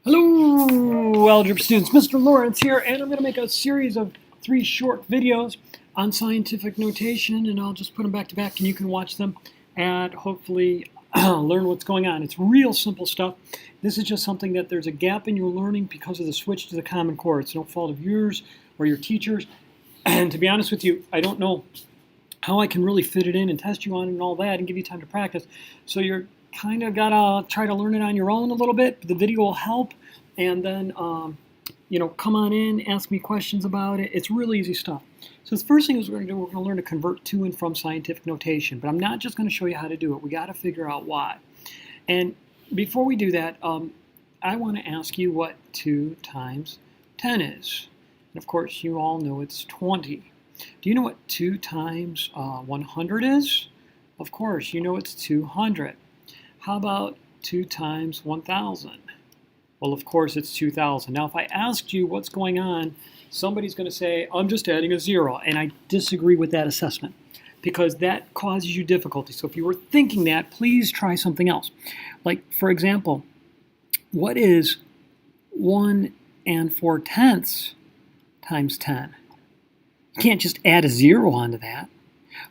Hello, algebra students. Mr. Lawrence here, and I'm going to make a series of 3 short videos on scientific notation, and I'll just put them back to back, and you can watch them and hopefully learn what's going on. It's real simple stuff. This is just something that there's a gap in your learning because of the switch to the Common Core. It's no fault of yours or your teachers, and to be honest with you, I don't know how I can really fit it in and test you on it and all that and give you time to practice. So you're kind of got to try to learn it on your own a little bit. The video will help. And then, come on in, ask me questions about it. It's really easy stuff. So the first thing is we're going to learn to convert to and from scientific notation. But I'm not just going to show you how to do it. We got to figure out why. And before we do that, I want to ask you what 2 times 10 is. And of course, you all know it's 20. Do you know what 2 times 100 is? Of course, you know it's 200. How about 2 times 1,000? Well, of course, it's 2,000. Now, if I asked you what's going on, somebody's going to say, I'm just adding a 0. And I disagree with that assessment because that causes you difficulty. So if you were thinking that, please try something else. Like, for example, what is 1 4/10 times 10? You can't just add a 0 onto that.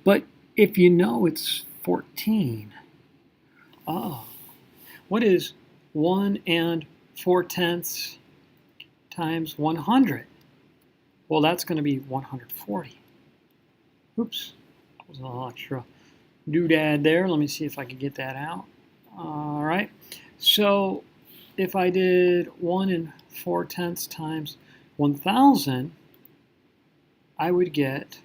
But if you know it's 14, what is 1 4/10 times 100? Well, that's going to be 140. Oops, that was a little extra doodad there. Let me see if I can get that out. All right, so if I did 1 4/10 times 1,000, I would get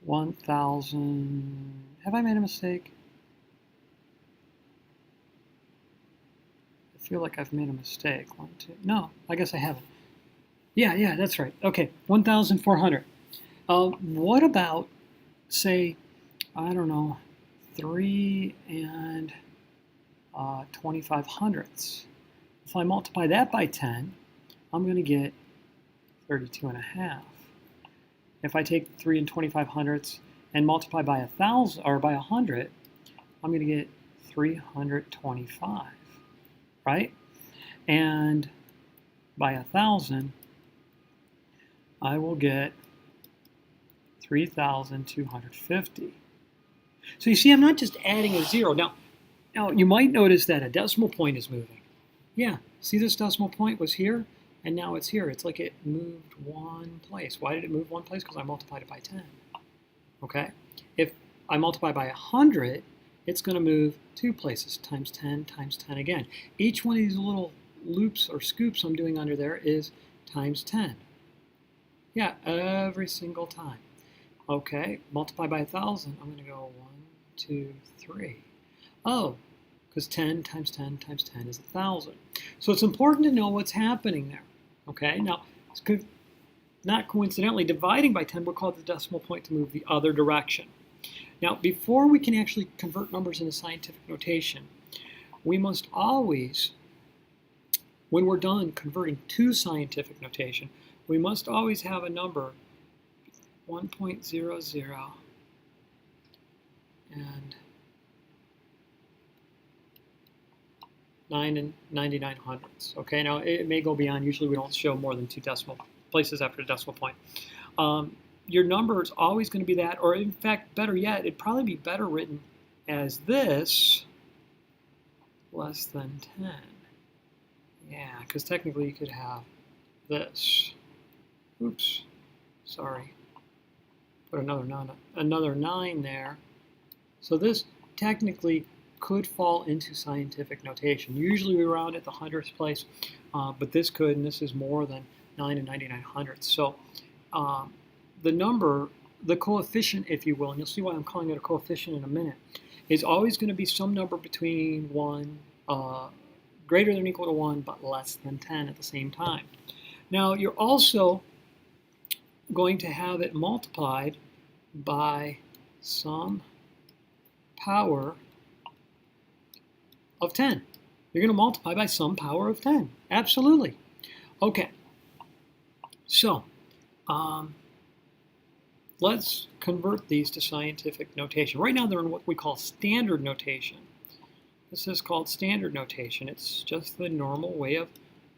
1,000. Have I made a mistake? I feel like I've made a mistake. 1, 2. No, I guess I haven't. Yeah, that's right. Okay, 1,400. What about, say, I don't know, 3 2/500ths? If I multiply that by 10, I'm going to get 32.5. If I take 3 2/500ths and multiply by 1,000 or by 100, I'm going to get 325. Right? And by 1,000, I will get 3,250. So you see, I'm not just adding a 0. Now, you might notice that a decimal point is moving. Yeah, see this decimal point was here, and now it's here. It's like it moved one place. Why did it move one place? Because I multiplied it by 10. Okay? If I multiply by 100, it's going to move 2 places, times 10 times 10 again. Each one of these little loops or scoops I'm doing under there is times 10. Yeah, every single time. Okay, multiply by 1,000. I'm going to go 1, 2, 3. Oh, because 10 times 10 times 10 is 1,000. So it's important to know what's happening there. Okay, now, not coincidentally, dividing by 10 will cause the decimal point to move the other direction. Now, before we can actually convert numbers into scientific notation, we must always, when we're done converting to scientific notation, we must always have a number 1.00 and 9 99/100ths. Okay, now it may go beyond. Usually we don't show more than 2 decimal places after the decimal point. Your number is always going to be that, or in fact, better yet, it'd probably be better written as this less than 10. Yeah, because technically you could have this. Oops, sorry. Put another 9 there. So this technically could fall into scientific notation. Usually we round at the 100th place, but this could, and this is more than 9 99/100ths. So the number, the coefficient, if you will, and you'll see why I'm calling it a coefficient in a minute, is always going to be some number between 1, greater than or equal to 1, but less than 10 at the same time. Now, you're also going to have it multiplied by some power of 10. You're going to multiply by some power of 10. Absolutely. Okay. So, let's convert these to scientific notation. Right now they're in what we call standard notation. This is called standard notation. It's just the normal way of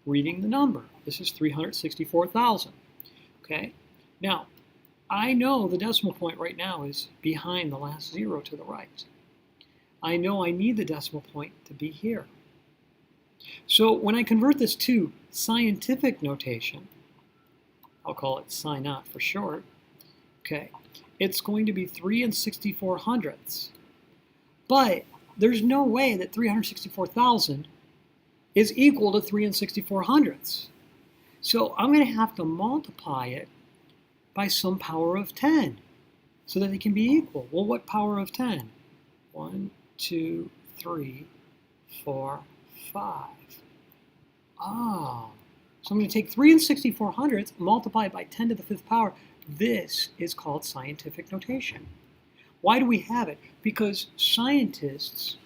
reading the number. This is 364,000. Okay? Now, I know the decimal point right now is behind the last zero to the right. I know I need the decimal point to be here. So when I convert this to scientific notation, I'll call it Sci Not for short, okay, it's going to be 3 6400ths. But there's no way that 364,000 is equal to 3 6400ths. So I'm going to have to multiply it by some power of 10 so that they can be equal. Well, what power of 10? 1, 2, 3, 4, 5. Oh, so I'm going to take 3 6400ths, multiply it by 10 to the 5th power. This is called scientific notation. Why do we have it? Because scientists,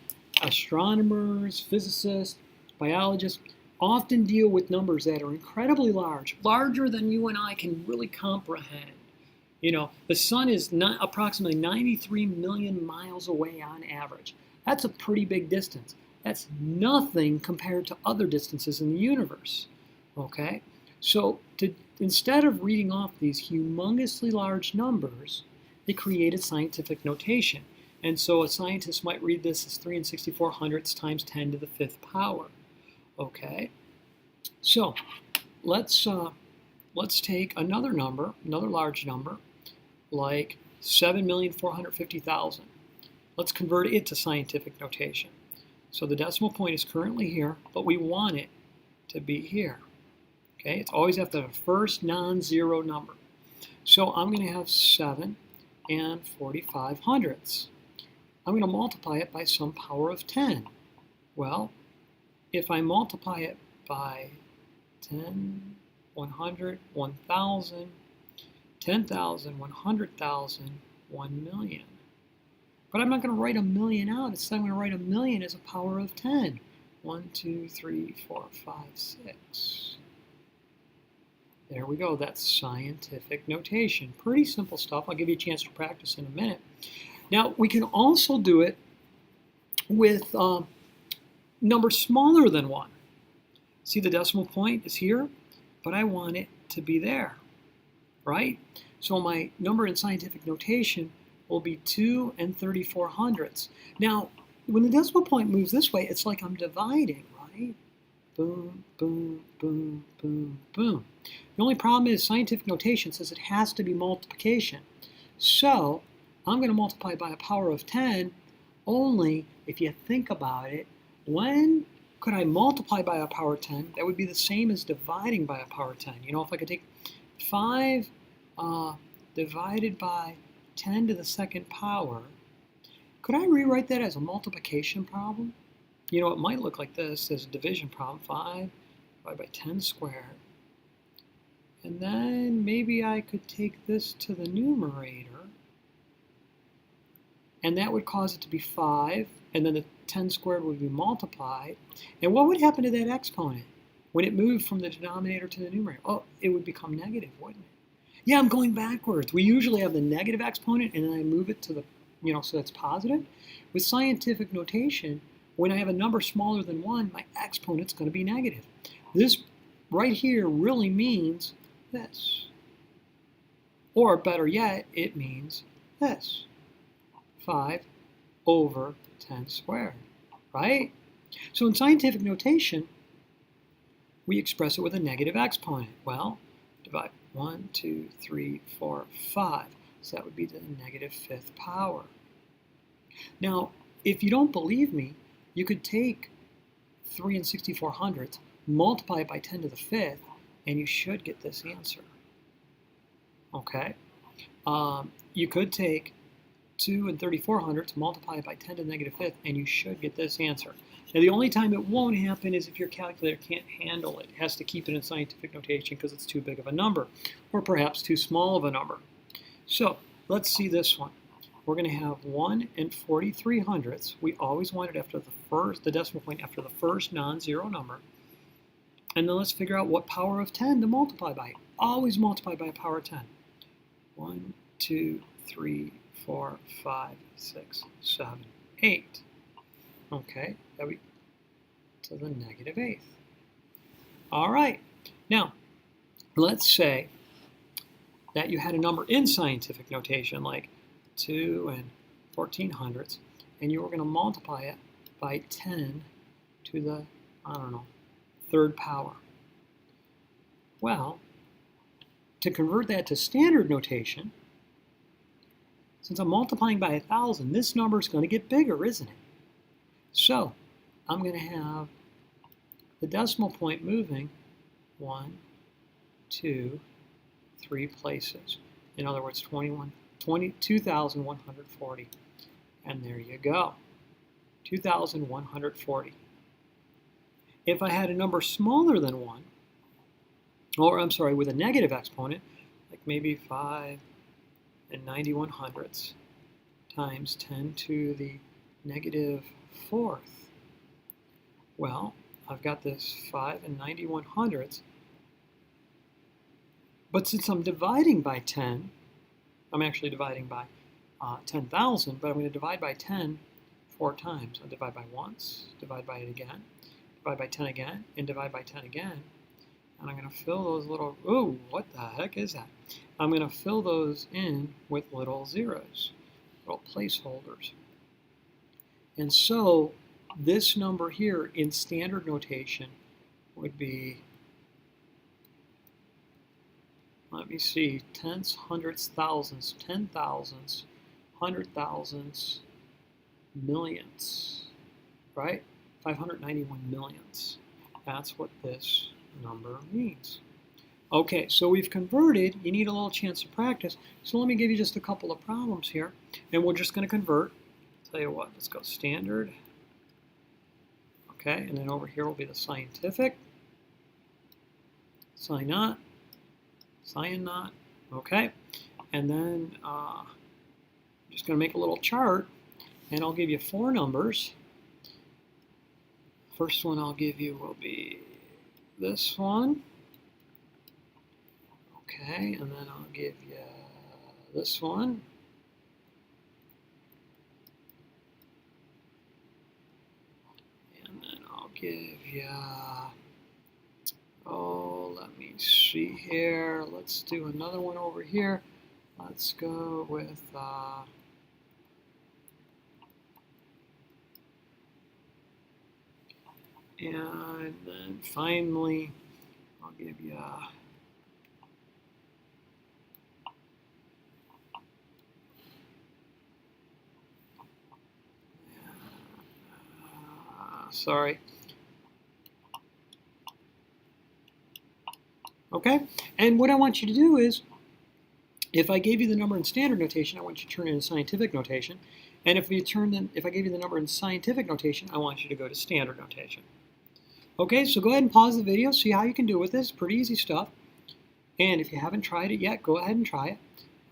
astronomers, physicists, biologists, often deal with numbers that are incredibly large, larger than you and I can really comprehend. You know, the sun is approximately 93 million miles away on average. That's a pretty big distance. That's nothing compared to other distances in the universe. Okay? So instead of reading off these humongously large numbers, they created scientific notation. And so a scientist might read this as 3 6400ths times 10 to the 5th power. Okay, so let's take another number, another large number, like 7,450,000. Let's convert it to scientific notation. So the decimal point is currently here, but we want it to be here. Okay, it's always after the first non-zero number. So I'm going to have 7 4500ths. I'm going to multiply it by some power of 10. Well, if I multiply it by 10, 100, 1,000, 10,000, 100,000, 1 million. But I'm not going to write a million out. Instead, I'm going to write a million as a power of 10. 1, 2, 3, 4, 5, 6. There we go. That's scientific notation. Pretty simple stuff. I'll give you a chance to practice in a minute. Now, we can also do it with numbers smaller than 1. See, the decimal point is here, but I want it to be there, right? So my number in scientific notation will be 2 3400ths. Now, when the decimal point moves this way, it's like I'm dividing, right? Boom, boom, boom, boom, boom. The only problem is scientific notation says it has to be multiplication. So I'm going to multiply by a power of 10 only if you think about it. When could I multiply by a power of 10? That would be the same as dividing by a power of 10. You know, if I could take 5 divided by 10 to the 2nd power, could I rewrite that as a multiplication problem? You know, it might look like this as a division problem. 5 divided by 10 squared. And then maybe I could take this to the numerator, and that would cause it to be 5, and then the 10 squared would be multiplied. And what would happen to that exponent when it moved from the denominator to the numerator? Oh, it would become negative, wouldn't it? Yeah, I'm going backwards. We usually have the negative exponent, and then I move it to the, so that's positive. With scientific notation, when I have a number smaller than 1, my exponent's going to be negative. This right here really means this. Or better yet, it means this. 5 over 10 squared, right? So in scientific notation, we express it with a negative exponent. Well, divide 1, 2, 3, 4, 5. So that would be the negative 5th power. Now, if you don't believe me, you could take 3 6400ths, multiply it by 10 to the 5th, and you should get this answer. Okay? You could take 2 3400ths, multiply it by 10 to the negative 5th, and you should get this answer. Now, the only time it won't happen is if your calculator can't handle it. It has to keep it in scientific notation because it's too big of a number, or perhaps too small of a number. So, let's see this one. We're going to have 1 4300ths. We always want it after the decimal point after the first non-zero number. And then let's figure out what power of 10 to multiply by. Always multiply by a power of 10. 1, 2, 3, 4, 5, 6, 7, 8. Okay, to the negative eighth. All right. Now, let's say that you had a number in scientific notation like 2 and 1400ths, and you were going to multiply it by 10 to the, I don't know, third power. Well, to convert that to standard notation, since I'm multiplying by 1,000, this number is going to get bigger, isn't it? So I'm going to have the decimal point moving 1, 2, 3 places. In other words, 2,140. And there you go, 2,140. If I had a number smaller than 1, or I'm sorry, with a negative exponent, like maybe 5 and 9100ths times 10 to the negative fourth. Well, I've got this 5 and 9100ths, but since I'm dividing by 10, I'm actually dividing by 10,000, but I'm going to divide by 10 4 times. I'll divide by once, divide by it again, divide by 10 again, and divide by 10 again. And I'm going to fill those little, ooh, what the heck is that? I'm going to fill those in with little zeros, little placeholders. And so this number here in standard notation would be, let me see, tenths, hundredths, thousandths, 10,000ths, 100,000ths, millionths, right? 591 millionths. That's what this number means. Okay, so we've converted. You need a little chance to practice. So let me give you just a couple of problems here, and we're just going to convert. Tell you what, let's go standard. Okay, and then over here will be the scientific. Sci Not. Sci Not. Okay, and then I'm just going to make a little chart, and I'll give you 4 numbers. First one I'll give you will be this one. Okay, and then I'll give you this one. And then I'll give you, oh, let me see here. Let's do another one over here. Let's go with, and then finally, I'll give you sorry. Okay, and what I want you to do is, if I gave you the number in standard notation, I want you to turn it into scientific notation. And if I gave you the number in scientific notation, I want you to go to standard notation. Okay, so go ahead and pause the video, see how you can do with this. Pretty easy stuff. And if you haven't tried it yet, go ahead and try it.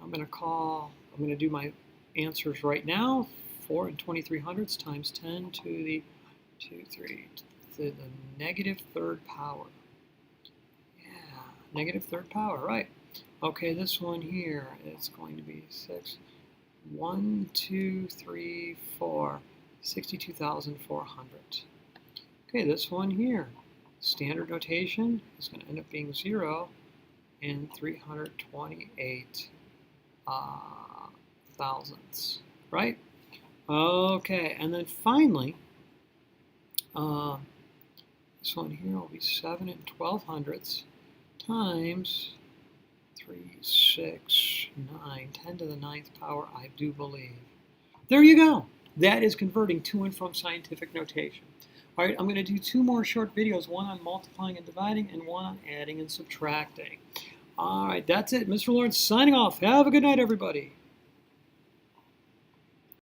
I'm going to do my answers right now. 4 and 2300ths times 10 to the negative third power. Yeah, negative third power, right. Okay, this one here is going to be 6. 1, 2, 3, 4, 62,400. Okay, this one here, standard notation is going to end up being 0 and 328 thousandths, right? Okay, and then finally, this one here will be 7 and 1200ths times 3, 6, 9, 10 to the 9th power, I do believe. There you go. That is converting to and from scientific notation. All right, I'm going to do 2 more short videos, one on multiplying and dividing and one on adding and subtracting. All right, that's it. Mr. Lawrence signing off. Have a good night, everybody.